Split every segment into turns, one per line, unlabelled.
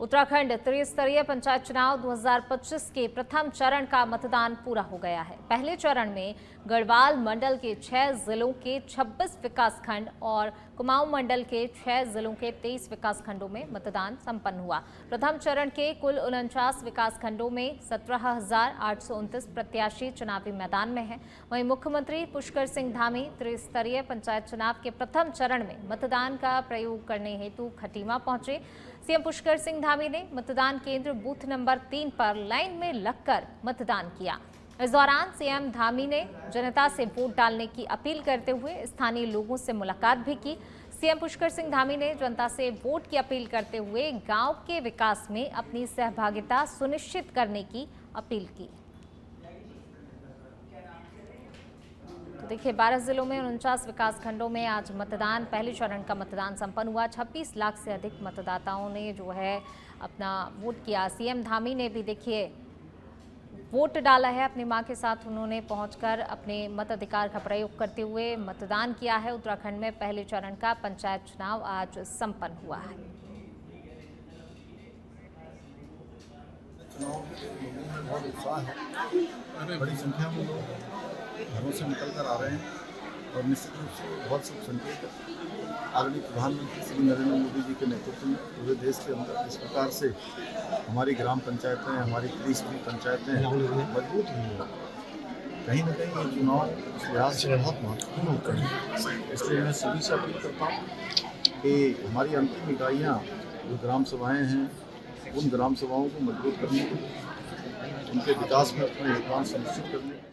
उत्तराखंड त्रिस्तरीय पंचायत चुनाव 2025 के प्रथम चरण का मतदान पूरा हो गया है। पहले चरण में गढ़वाल मंडल के 6 जिलों के 26 विकासखंड और कुमाऊं मंडल के 6 जिलों के 23 विकासखंडों में मतदान संपन्न हुआ। प्रथम चरण के कुल 49 विकासखंडों में 17,829 प्रत्याशी चुनावी मैदान में हैं। वहीं मुख्यमंत्री पुष्कर सिंह धामी त्रिस्तरीय पंचायत चुनाव के प्रथम चरण में मतदान का प्रयोग करने हेतु खटीमा पहुंचे। सीएम पुष्कर सिंह धामी ने मतदान केंद्र बूथ नंबर 3 पर लाइन में लगकर मतदान किया। इस दौरान सीएम धामी ने जनता से वोट डालने की अपील करते हुए स्थानीय लोगों से मुलाकात भी की। सीएम पुष्कर सिंह धामी ने जनता से वोट की अपील करते हुए गांव के विकास में अपनी सहभागिता सुनिश्चित करने की अपील की। तो देखिए, 12 जिलों में 49 विकासखंडों में आज मतदान, पहले चरण का मतदान संपन्न हुआ। 26 लाख से अधिक मतदाताओं ने जो है अपना वोट किया। सीएम धामी ने भी देखिए वोट डाला है अपनी मां के साथ। उन्होंने पहुंचकर अपने मताधिकार का प्रयोग करते हुए मतदान किया है। उत्तराखंड में पहले चरण का पंचायत चुनाव आज संपन्न हुआ है।
चुनाव के लोगों में बहुत उत्साह है। बड़ी संख्या में लोग घरों से निकल कर आ रहे हैं और निश्चित रूप से बहुत सब संकेत आदरणीय प्रधानमंत्री श्री नरेंद्र मोदी जी के नेतृत्व में पूरे देश के अंदर इस प्रकार से हमारी ग्राम पंचायतें, हमारी त्रिस्तरीय पंचायतें मजबूत हुई हैं। कहीं न कहीं ये चुनाव इस लिहाज से बहुत महत्वपूर्ण होते हैं। इसलिए मैं सभी से अपील करता हूँ कि हमारी अंतिम इकाइयाँ जो ग्राम सभाएँ हैं, उन ग्राम सभाओं को मजबूत करने के लिए, उनके विकास में अपना योगदान सुनिश्चित करने।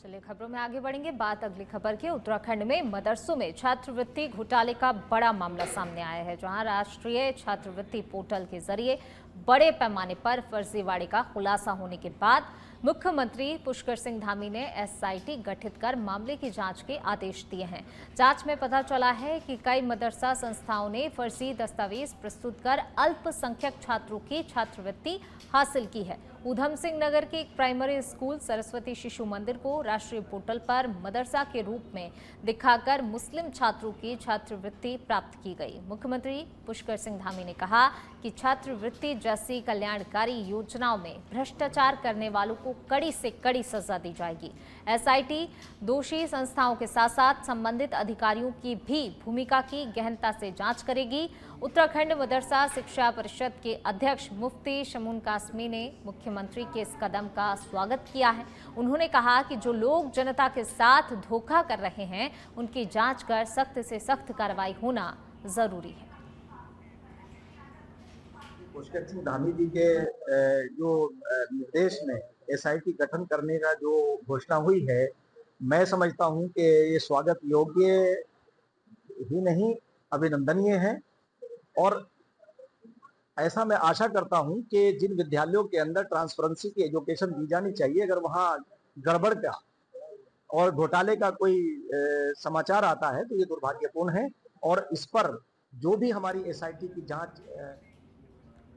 चलिए खबरों में आगे बढ़ेंगे। बात अगली खबर की। उत्तराखंड में मदरसों में छात्रवृत्ति घोटाले का बड़ा मामला सामने आया है, जहां राष्ट्रीय छात्रवृत्ति पोर्टल के जरिए बड़े पैमाने पर फर्जीवाड़े का खुलासा होने के बाद मुख्यमंत्री पुष्कर सिंह धामी ने एसआईटी गठित कर मामले की जांच के आदेश दिए हैं। जांच में पता चला है कि कई मदरसा संस्थाओं ने फर्जी दस्तावेज प्रस्तुत कर अल्पसंख्यक छात्रों की छात्रवृत्ति हासिल की है। ऊधम सिंह नगर के एक प्राइमरी स्कूल सरस्वती शिशु मंदिर को राष्ट्रीय पोर्टल पर मदरसा के रूप में दिखाकर मुस्लिम छात्रों की छात्रवृत्ति प्राप्त की गई। मुख्यमंत्री पुष्कर सिंह धामी ने कहा कि छात्रवृत्ति जैसी कल्याणकारी योजनाओं में भ्रष्टाचार करने वालों को कड़ी से कड़ी सजा दी जाएगी। एसआईटी दोषी संस्थाओं के साथ साथ संबंधित अधिकारियों की भी भूमिका की गहनता से जांच करेगी। उत्तराखंड मदरसा शिक्षा परिषद के अध्यक्ष मुफ्ती शमून कासमी ने मुख्यमंत्री के इस कदम का स्वागत किया है। उन्होंने कहा कि जो लोग जनता के साथ धोखा कर रहे हैं, उनकी जांच कर सख्त से सख्त कार्रवाई होना जरूरी है।
पुष्कर सिंह धामी जी के जो निर्देश में एसआईटी गठन करने का जो घोषणा हुई है, मैं समझता हूं कि ये स्वागत योग्य ही नहीं, अभिनंदनीय है। और ऐसा मैं आशा करता हूं कि जिन विद्यालयों के अंदर ट्रांसपेरेंसी की एजुकेशन दी जानी चाहिए, अगर वहां गड़बड़ का और घोटाले का कोई समाचार आता है तो ये दुर्भाग्यपूर्ण है। और इस पर जो भी हमारी एसआईटी की जांच।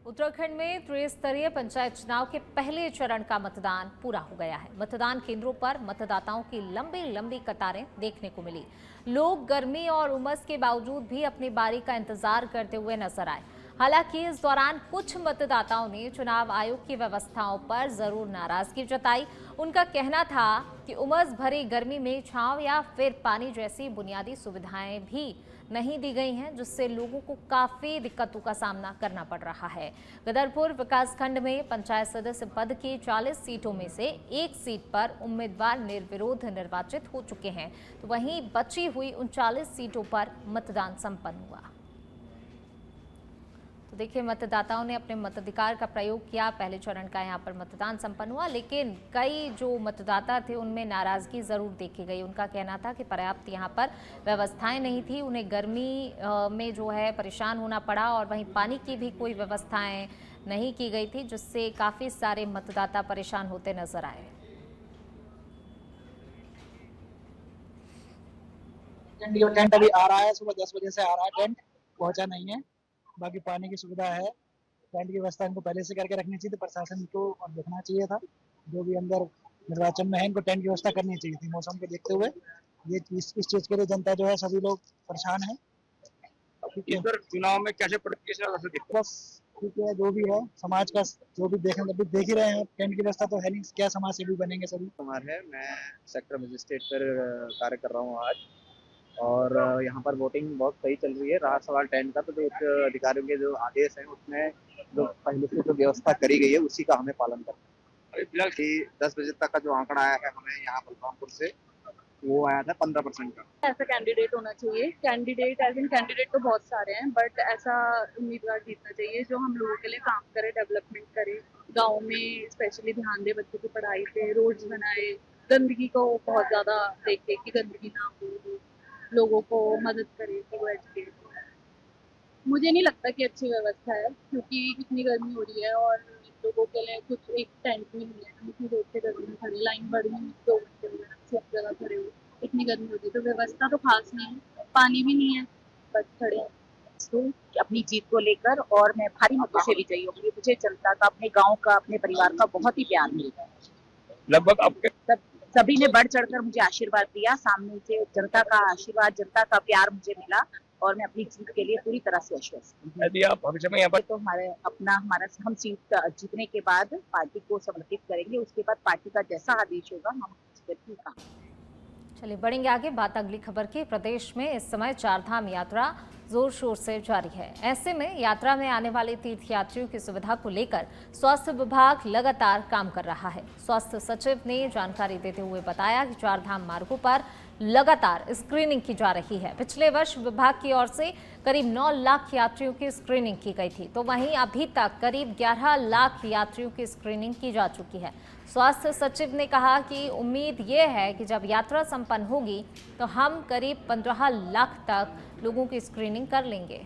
उत्तराखंड में त्रिस्तरीय पंचायत चुनाव के पहले चरण का मतदान पूरा हो गया है। मतदान केंद्रों पर मतदाताओं की लंबी लंबी कतारें देखने को मिली। लोग गर्मी और उमस के बावजूद भी अपनी बारी का इंतजार करते हुए नजर आए। हालांकि इस दौरान कुछ मतदाताओं ने चुनाव आयोग की व्यवस्थाओं पर जरूर नाराजगी जताई। उनका कहना था कि उमस भरी गर्मी में छांव या फिर पानी जैसी बुनियादी सुविधाएं भी नहीं दी गई हैं, जिससे लोगों को काफी दिक्कतों का सामना करना पड़ रहा है। गदरपुर विकासखंड में पंचायत सदस्य पद की 40 सीटों में से एक सीट पर उम्मीदवार निर्विरोध निर्वाचित हो चुके हैं, तो वहीं बची हुई 39 सीटों पर मतदान संपन्न हुआ। तो देखिए, मतदाताओं ने अपने मताधिकार का प्रयोग किया। पहले चरण का यहां पर मतदान संपन्न हुआ, लेकिन कई जो मतदाता थे उनमें नाराजगी जरूर देखी गई। उनका कहना था कि पर्याप्त यहां पर व्यवस्थाएं नहीं थी, उन्हें गर्मी में जो है परेशान होना पड़ा, और वहीं पानी की भी कोई व्यवस्थाएं नहीं की गई थी, जिससे काफी सारे मतदाता परेशान होते नजर आए।
टेंट अभी आ रहा है, सुबह 10 बजे से आ रहा है, टेंट पहुंचा नहीं है। बाकी पानी की सुविधा है। टेंट की व्यवस्था इनको पहले से करके रखनी चाहिए थी, प्रशासन को और देखना चाहिए था। जो भी अंदर निर्वाचन में है, इनको टेंट की व्यवस्था करनी चाहिए थी। मौसम को देखते हुए ये इस चीज के लिए जनता जो है, सभी लोग परेशान है।
इधर चुनाव में कैसे बस
ठीक है, जो भी है समाज का जो भी देख ही रहे हैं, टेंट की व्यवस्था तो है नहीं, क्या समाज सेवी बनेंगे सभी।
कुमार है, मैं सेक्टर मजिस्ट्रेट पर कार्य कर रहा हूँ आज। और यहाँ पर वोटिंग बहुत सही चल रही है। रहा सवाल टेंट का, तो जो उच्च अधिकारियों के जो आदेश हैं उसमें जो पहले से जो व्यवस्था करी गई है उसी का हमें पालन करना है। अभी फिलहाल कि 10 बजे तक का जो आंकड़ा आया है हमें यहाँ बलरामपुर से, वो आया था 15% का।
ऐसा कैंडिडेट होना चाहिए। कैंडिडेट एज इन कैंडिडेट तो बहुत सारे हैं, बट ऐसा उम्मीदवार जीतना चाहिए जो हम लोगों के लिए काम करे, डेवलपमेंट करे, गांव में स्पेशली ध्यान दे बच्चों की पढ़ाई पे, रोड्स बनाए, गंदगी को बहुत ज्यादा देखे कि गंदगी ना हो, लोगों को मदद करे कि वो एजुकेट हो। मुझे नहीं लगता कि अच्छी व्यवस्था है, क्योंकि इतनी गर्मी हो रही है और लोगों के लिए कुछ एक टेंट भी नहीं है। हम इतनी देर से गर्मी में खड़े, लाइन बड़ी 2 घंटे हो गए, सब जगह खड़े हो, इतनी गर्मी होती है, तो व्यवस्था तो खास नहीं है, पानी भी नहीं है, बस खड़े हैं।
हूँ कि अपनी जीत को लेकर, और मैं भारी मतों से विजयी होंगी। मुझे जनता का, अपने गांव का, अपने परिवार का बहुत ही प्यार मिलता है।
लगभग आपके
सभी ने बढ़ चढ़कर मुझे आशीर्वाद दिया। सामने से जनता का आशीर्वाद, जनता का प्यार मुझे मिला, और मैं अपनी जीत के लिए पूरी तरह से आश्वस्त हूँ।
यदि आप भविष्य में यहाँ पर
तो हमारा हम सीट जीतने के बाद पार्टी को समर्पित करेंगे। उसके बाद पार्टी का जैसा आदेश होगा हम उस पर भी काम करेंगे।
चलिए बढ़ेंगे आगे। बात अगली खबर की। प्रदेश में इस समय चारधाम यात्रा जोर शोर से जारी है। ऐसे में यात्रा में आने वाले तीर्थयात्रियों की सुविधा को लेकर स्वास्थ्य विभाग लगातार काम कर रहा है। स्वास्थ्य सचिव ने जानकारी देते हुए बताया कि चारधाम मार्गों पर लगातार स्क्रीनिंग की जा रही है। पिछले वर्ष विभाग की ओर से करीब 9 लाख यात्रियों की स्क्रीनिंग की गई थी, तो वहीं अभी तक करीब 11 लाख यात्रियों की स्क्रीनिंग की जा चुकी है। स्वास्थ्य सचिव ने कहा कि उम्मीद ये है कि जब यात्रा संपन्न होगी तो हम करीब 15 लाख तक लोगों की स्क्रीनिंग कर लेंगे।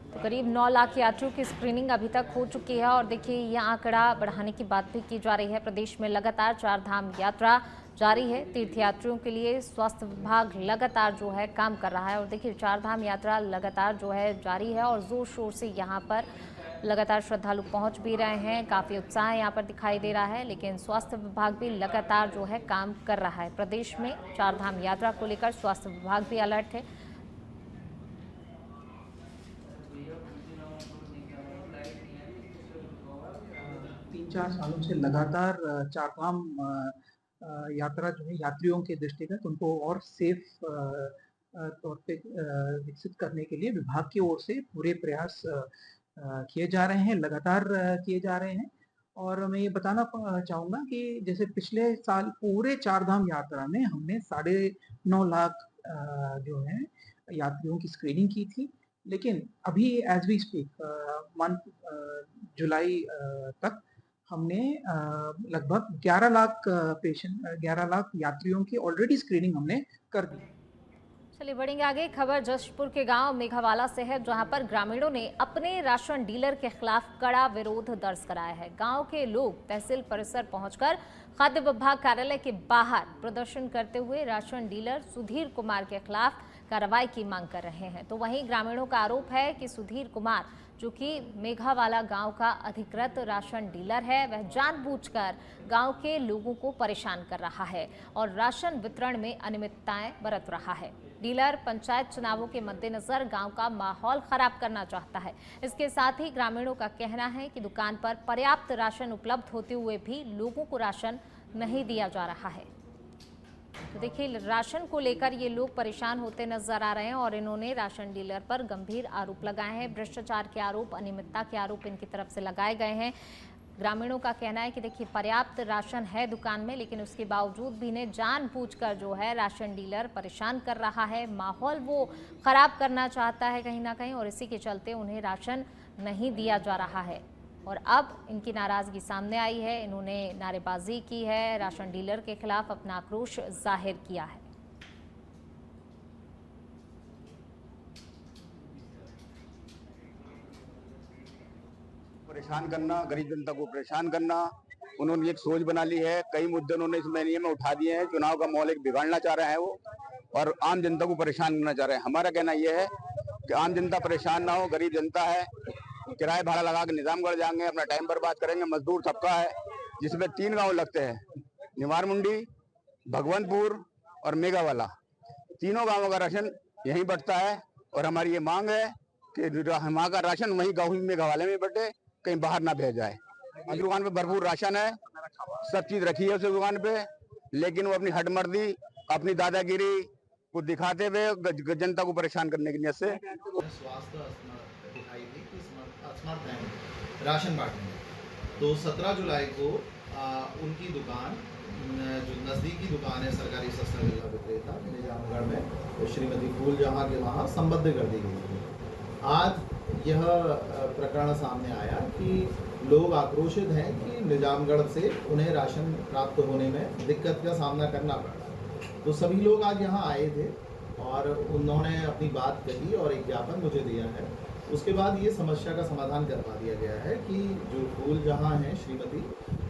तो करीब 9 लाख यात्रियों की स्क्रीनिंग अभी तक हो चुकी है। और देखिए, यह आंकड़ा बढ़ाने की बात भी की जा रही है। प्रदेश में लगातार चारधाम यात्रा जारी है। तीर्थयात्रियों के लिए स्वास्थ्य विभाग लगातार जो है काम कर रहा है। और देखिए, चारधाम यात्रा लगातार जो है जारी है और जोर शोर से यहाँ पर लगातार श्रद्धालु पहुँच भी रहे हैं। काफ़ी उत्साह यहाँ पर दिखाई दे रहा है, लेकिन स्वास्थ्य विभाग भी लगातार जो है काम कर रहा है। प्रदेश में चारधाम यात्रा को लेकर स्वास्थ्य विभाग भी अलर्ट है।
तीन चार सालों से लगातार चारधाम यात्रा जो है यात्रियों के दृष्टिगत उनको और सेफ तौर पे विकसित करने के लिए विभाग की ओर से पूरे प्रयास किए जा रहे हैं, लगातार किए जा रहे हैं। और मैं ये बताना चाहूँगा कि जैसे पिछले साल पूरे चारधाम यात्रा में हमने 9.5 लाख जो है यात्रियों की स्क्रीनिंग की थी, लेकिन अभी एज वी स्पीक मंथ जुलाई तक हमने लगभग 11 लाख यात्रियों की ऑलरेडी स्क्रीनिंग हमने कर दी।
चलिए बढ़ेंगे आगे। खबर जशपुर के गांव मेघावाला से है, जहां पर ग्रामीणों ने अपने राशन डीलर के खिलाफ कड़ा विरोध दर्ज कराया है। गांव के लोग तहसील परिसर पहुंचकर खाद्य विभाग कार्यालय के बाहर प्रदर्शन करते हुए राशन डीलर सुधीर कुमार के खिलाफ कार्रवाई की मांग कर रहे हैं। तो वहीं ग्रामीणों का आरोप है कि सुधीर कुमार, जो कि मेघावाला गांव का अधिकृत राशन डीलर है, वह जानबूझकर गांव के लोगों को परेशान कर रहा है और राशन वितरण में अनियमितताएं बरत रहा है। डीलर पंचायत चुनावों के मद्देनजर गांव का माहौल खराब करना चाहता है। इसके साथ ही ग्रामीणों का कहना है कि दुकान पर पर्याप्त राशन उपलब्ध होते हुए भी लोगों को राशन नहीं दिया जा रहा है। तो देखिए, राशन को लेकर ये लोग परेशान होते नजर आ रहे हैं और इन्होंने राशन डीलर पर गंभीर आरोप लगाए हैं। भ्रष्टाचार के आरोप, अनियमितता के आरोप इनकी तरफ से लगाए गए हैं। ग्रामीणों का कहना है कि देखिए, पर्याप्त राशन है दुकान में, लेकिन उसके बावजूद भी इन्हें जानबूझकर जो है राशन डीलर परेशान कर रहा है। माहौल वो खराब करना चाहता है कहीं ना कहीं, और इसी के चलते उन्हें राशन नहीं दिया जा रहा है। और अब इनकी नाराजगी सामने आई है। इन्होंने नारेबाजी की है, राशन डीलर के खिलाफ अपना आक्रोश जाहिर किया है।
परेशान करना, गरीब जनता को परेशान करना, उन्होंने एक सोच बना ली है। कई मुद्दे उन्होंने इस महीने में उठा दिए हैं। चुनाव का माहौल एक बिगाड़ना चाह रहे हैं वो, और आम जनता को परेशान करना चाह रहे हैं। हमारा कहना यह है कि आम जनता परेशान ना हो। गरीब जनता है, किराए भाड़ा लगा के निजामगढ़ जाएंगे, अपना टाइम बर्बाद करेंगे। मजदूर तबका है जिसमें 3 गांव लगते हैं, निवार मुंडी, भगवंतपुर और मेघावाला। तीनों गांवों का राशन यहीं बटता है। और हमारी ये मांग है कि वहाँ का राशन वहीं गाँव में गवाले में बटे, कहीं बाहर ना भेजा जाए। अभी दुकान पे भरपूर राशन है, सब चीज रखी है उस दुकान पे, लेकिन वो अपनी हठमर्दी, अपनी दादागिरी को दिखाते हुए जनता को परेशान करने की नीयत से
स्वास्थ्य दिखाई दी कि असमर्थ हैं राशन बांटने में। तो 17 जुलाई को उनकी दुकान, जो नज़दीकी दुकान है सरकारी सस्ता विक्रेता निजामगढ़ में, तो श्रीमती फूल जहाँ के वहाँ संबद्ध कर दी गई थी। आज यह प्रकरण सामने आया कि लोग आक्रोशित हैं कि निजामगढ़ से उन्हें राशन प्राप्त होने में दिक्कत का सामना करना पड़ रहा। तो सभी लोग आज यहाँ आए थे और उन्होंने अपनी बात कही और एक ज्ञापन मुझे दिया है। उसके बाद ये समस्या का समाधान करवा दिया गया है कि जो फूल जहाँ हैं श्रीमती,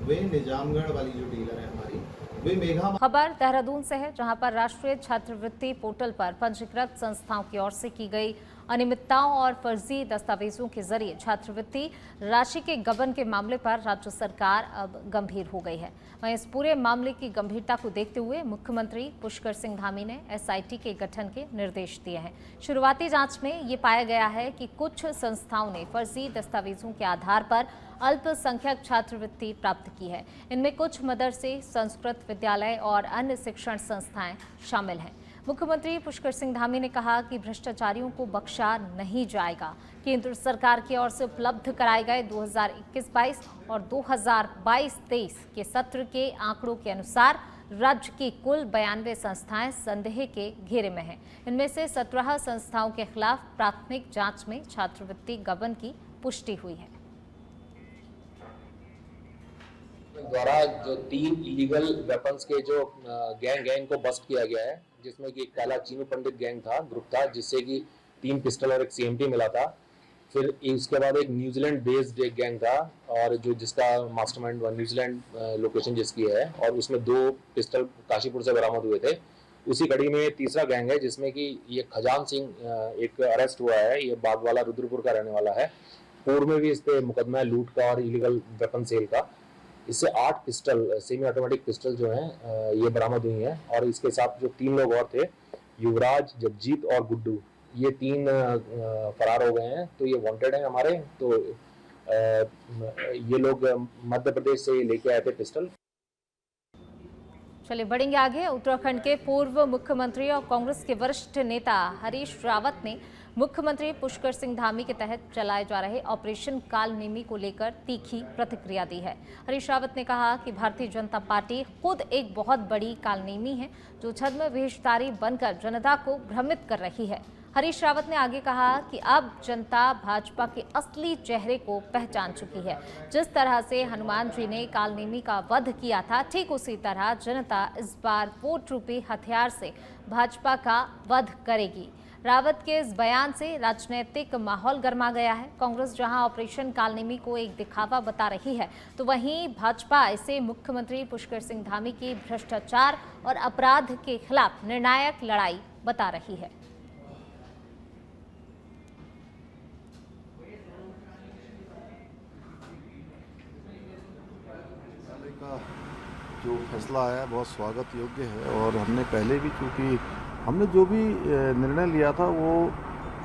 वे निजामगढ़ वाली जो डीलर है हमारी, वे मेघा।
खबर देहरादून से है, जहां पर राष्ट्रीय छात्रवृत्ति पोर्टल पर पंजीकृत संस्थाओं की ओर से की गई अनियमितताओं और फर्जी दस्तावेजों के जरिए छात्रवृत्ति राशि के गबन के मामले पर राज्य सरकार अब गंभीर हो गई है। वहीं इस पूरे मामले की गंभीरता को देखते हुए मुख्यमंत्री पुष्कर सिंह धामी ने एसआईटी के गठन के निर्देश दिए हैं। शुरुआती जांच में ये पाया गया है कि कुछ संस्थाओं ने फर्जी दस्तावेजों के आधार पर अल्पसंख्यक छात्रवृत्ति प्राप्त की है। इनमें कुछ मदरसे, संस्कृत विद्यालय और अन्य शिक्षण संस्थाएं शामिल हैं। मुख्यमंत्री पुष्कर सिंह धामी ने कहा कि भ्रष्टाचारियों को बख्शा नहीं जाएगा। केंद्र सरकार की ओर से उपलब्ध कराए गए 2021-22 और 2022-23 के सत्र के आंकड़ों के अनुसार राज्य की कुल 92 संस्थाएं संदेह के घेरे में हैं। इनमें से 17 संस्थाओं के खिलाफ प्राथमिक जांच में छात्रवृत्ति गबन की पुष्टि हुई है।
द्वारा जो 3 इलीगल वेपन्स के जो गैंग को बस्ट किया गया है, जिसमें कि एक काला चीनू पंडित गैंग था, ग्रुप था, जिससे कि 3 पिस्टल और एक सीएमटी मिला था। फिर इसके बाद एक न्यूजीलैंड बेस्ड एक गैंग था, और जो जिसका मास्टरमाइंड न्यूजीलैंड लोकेशन जिसकी है, और उसमें 2 पिस्टल काशीपुर से बरामद हुए थे। उसी कड़ी में तीसरा गैंग है जिसमें कि ये खजान सिंह एक अरेस्ट हुआ है। ये बागवाला रुद्रपुर का रहने वाला है। पूर्व में भी इस पे मुकदमा है लूट का और इलीगल वेपन सेल का। इससे 8 पिस्टल, सेमी ऑटोमेटिक पिस्टल जो हैं ये बरामद हुई हैं। और इसके साथ जो 3 लोग और थे, युवराज, जगजीत और गुड्डू, ये 3 फरार हो गए हैं। तो ये वांटेड हैं हमारे। तो ये लोग मध्य प्रदेश से लेके आए थे पिस्टल।
चलिए बढ़ेंगे आगे। उत्तराखंड के पूर्व मुख्यमंत्री और कांग्रेस के वरिष्ठ नेता हरीश रावत ने मुख्यमंत्री पुष्कर सिंह धामी के तहत चलाए जा रहे ऑपरेशन कालनेमी को लेकर तीखी प्रतिक्रिया दी है। हरीश रावत ने कहा कि भारतीय जनता पार्टी खुद एक बहुत बड़ी कालनेमी है, जो छद्म वेशधारी बनकर जनता को भ्रमित कर रही है। हरीश रावत ने आगे कहा कि अब जनता भाजपा के असली चेहरे को पहचान चुकी है। जिस तरह से हनुमान जी ने कालनेमी का वध किया था, ठीक उसी तरह जनता इस बार वोट रूपी हथियार से भाजपा का वध करेगी। रावत के इस बयान से राजनीतिक माहौल गर्मा गया है। कांग्रेस जहां ऑपरेशन कालनेमी को एक दिखावा बता रही है, तो वहीं भाजपा इसे मुख्यमंत्री पुष्कर सिंह धामी की भ्रष्टाचार और अपराध के खिलाफ निर्णायक लड़ाई बता रही है।
का जो फैसला आया बहुत स्वागत योग्य है, और हमने पहले भी, चूँकि हमने जो भी निर्णय लिया था वो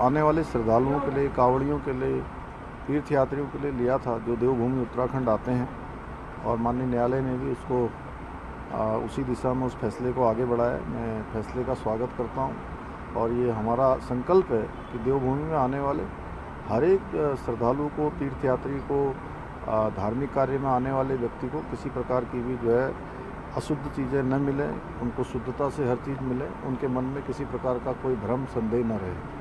आने वाले श्रद्धालुओं के लिए, कांवड़ियों के लिए, तीर्थयात्रियों के लिए लिया था जो देवभूमि उत्तराखंड आते हैं। और माननीय न्यायालय ने भी उसको उसी दिशा में उस फैसले को आगे बढ़ाया। मैं फैसले का स्वागत करता हूँ, और ये हमारा संकल्प है कि देवभूमि में आने वाले हर एक श्रद्धालु को, तीर्थयात्री को, धार्मिक कार्य में आने वाले व्यक्ति को किसी प्रकार की भी जो है अशुद्ध चीज़ें न मिले, उनको शुद्धता से हर चीज़ मिले, उनके मन में किसी प्रकार का कोई भ्रम संदेह न रहे।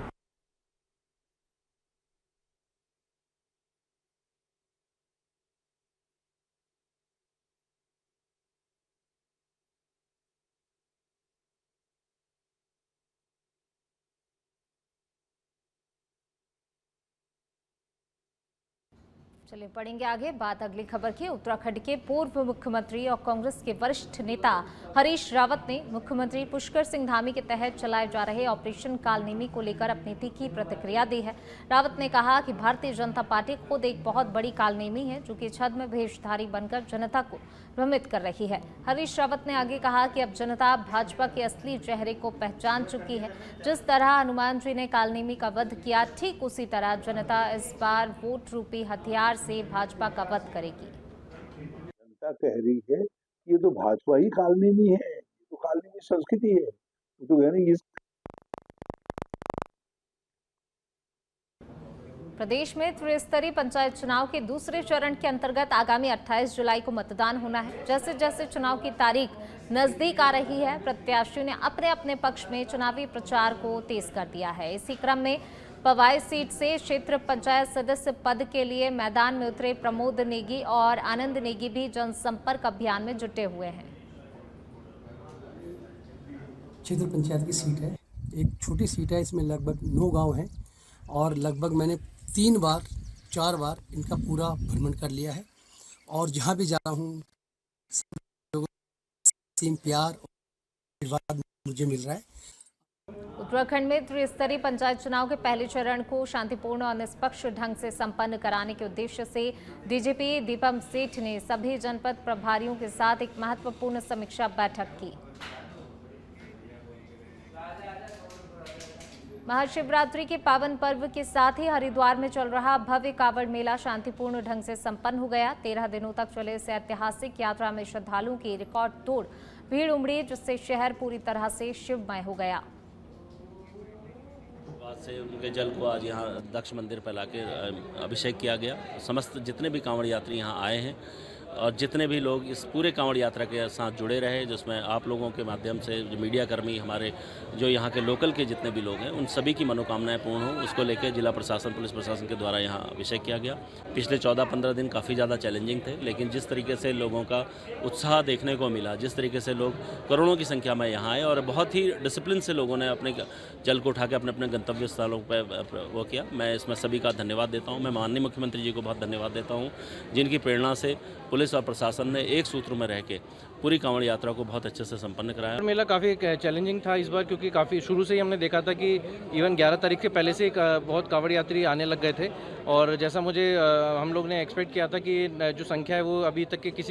चलिए पढ़ेंगे आगे बात अगली खबर की। उत्तराखंड के पूर्व मुख्यमंत्री और कांग्रेस के वरिष्ठ नेता हरीश रावत ने मुख्यमंत्री पुष्कर सिंह धामी के तहत चलाए जा रहे ऑपरेशन कालनेमी को लेकर अपनी तीखी प्रतिक्रिया दी है। रावत ने कहा कि भारतीय जनता पार्टी खुद एक बहुत बड़ी कालनेमी है जो कि छद्म भेषधारी बनकर जनता को भ्रमित कर रही है। हरीश रावत ने आगे कहा कि अब जनता भाजपा के असली चेहरे को पहचान चुकी है। जिस तरह हनुमान जी ने कालनेमी का वध किया, ठीक उसी तरह जनता इस बार वोट रूपी हथियार से भाजपा का वध करेगी।
जनता कह रही है ये तो भाजपा ही कालनेमी है, ये तो कालनेमी संस्कृति है, तो यानी इस
प्रदेश में त्रिस्तरीय पंचायत चुनाव के दूसरे चरण के अंतर्गत आगामी 28 जुलाई को मतदान होना है। जैसे जैसे चुनाव की तारीख नजदीक आ रही है, प्रत्याशियों ने अपने अपने पक्ष में चुनावी प्रचार को तेज कर दिया है। इसी क्रम में पवाई सीट से क्षेत्र पंचायत सदस्य पद के लिए मैदान में उतरे प्रमोद नेगी और आनंद नेगी भी जनसंपर्क अभियान में जुटे हुए हैं।
क्षेत्र पंचायत की सीट है, एक छोटी सीट है, इसमें लगभग 9 गांव हैं और लगभग मैंने 4 बार इनका पूरा भ्रमण कर लिया है और जहां भी जा रहा हूं लोगों से प्यार और आशीर्वाद मुझे मिल रहा है।
उत्तराखंड में त्रिस्तरीय पंचायत चुनाव के पहले चरण को शांतिपूर्ण और निष्पक्ष ढंग से संपन्न कराने के उद्देश्य से डीजीपी दीपम सेठ ने सभी जनपद प्रभारियों के साथ एक महत्वपूर्ण समीक्षा बैठक की। महाशिवरात्रि के पावन पर्व के साथ ही हरिद्वार में चल रहा भव्य कांवड़ मेला शांतिपूर्ण ढंग से संपन्न हो गया। 13 दिनों तक चले इस ऐतिहासिक यात्रा में श्रद्धालुओं की रिकॉर्ड तोड़ भीड़ उमड़ी, जिससे शहर पूरी तरह से शिवमय हो गया।
से उनके जल को आज यहाँ दक्ष मंदिर पर लाके अभिषेक किया गया। समस्त जितने भी कांवड़ यात्री यहाँ आए हैं और जितने भी लोग इस पूरे कांवड़ यात्रा के साथ जुड़े रहे, जिसमें आप लोगों के माध्यम से जो मीडिया कर्मी, हमारे जो यहाँ के लोकल के जितने भी लोग हैं, उन सभी की मनोकामनाएं पूर्ण हों, उसको लेकर जिला प्रशासन, पुलिस प्रशासन के द्वारा यहाँ अभिषेक किया गया। पिछले 14-15 दिन काफ़ी ज़्यादा चैलेंजिंग थे, लेकिन जिस तरीके से लोगों का उत्साह देखने को मिला, जिस तरीके से लोग करोड़ों की संख्या में यहाँ आए और बहुत ही डिसिप्लिन से लोगों ने अपने जल को उठा के अपने अपने गंतव्य स्थलों पर वो किया। मैं इसमें सभी का धन्यवाद देता हूँ। मैं माननीय मुख्यमंत्री जी को बहुत धन्यवाद देता हूँ, जिनकी प्रेरणा से पुलिस और प्रशासन ने एक सूत्र में रह के पूरी कांवड़ यात्रा को बहुत अच्छे से संपन्न कराया।
मेला काफ़ी चैलेंजिंग था इस बार, क्योंकि काफ़ी शुरू से ही हमने देखा था कि इवन 11 तारीख के पहले से बहुत कांवड़ यात्री आने लग गए थे और जैसा मुझे हम लोग ने एक्सपेक्ट किया था कि जो संख्या है वो अभी तक के किसी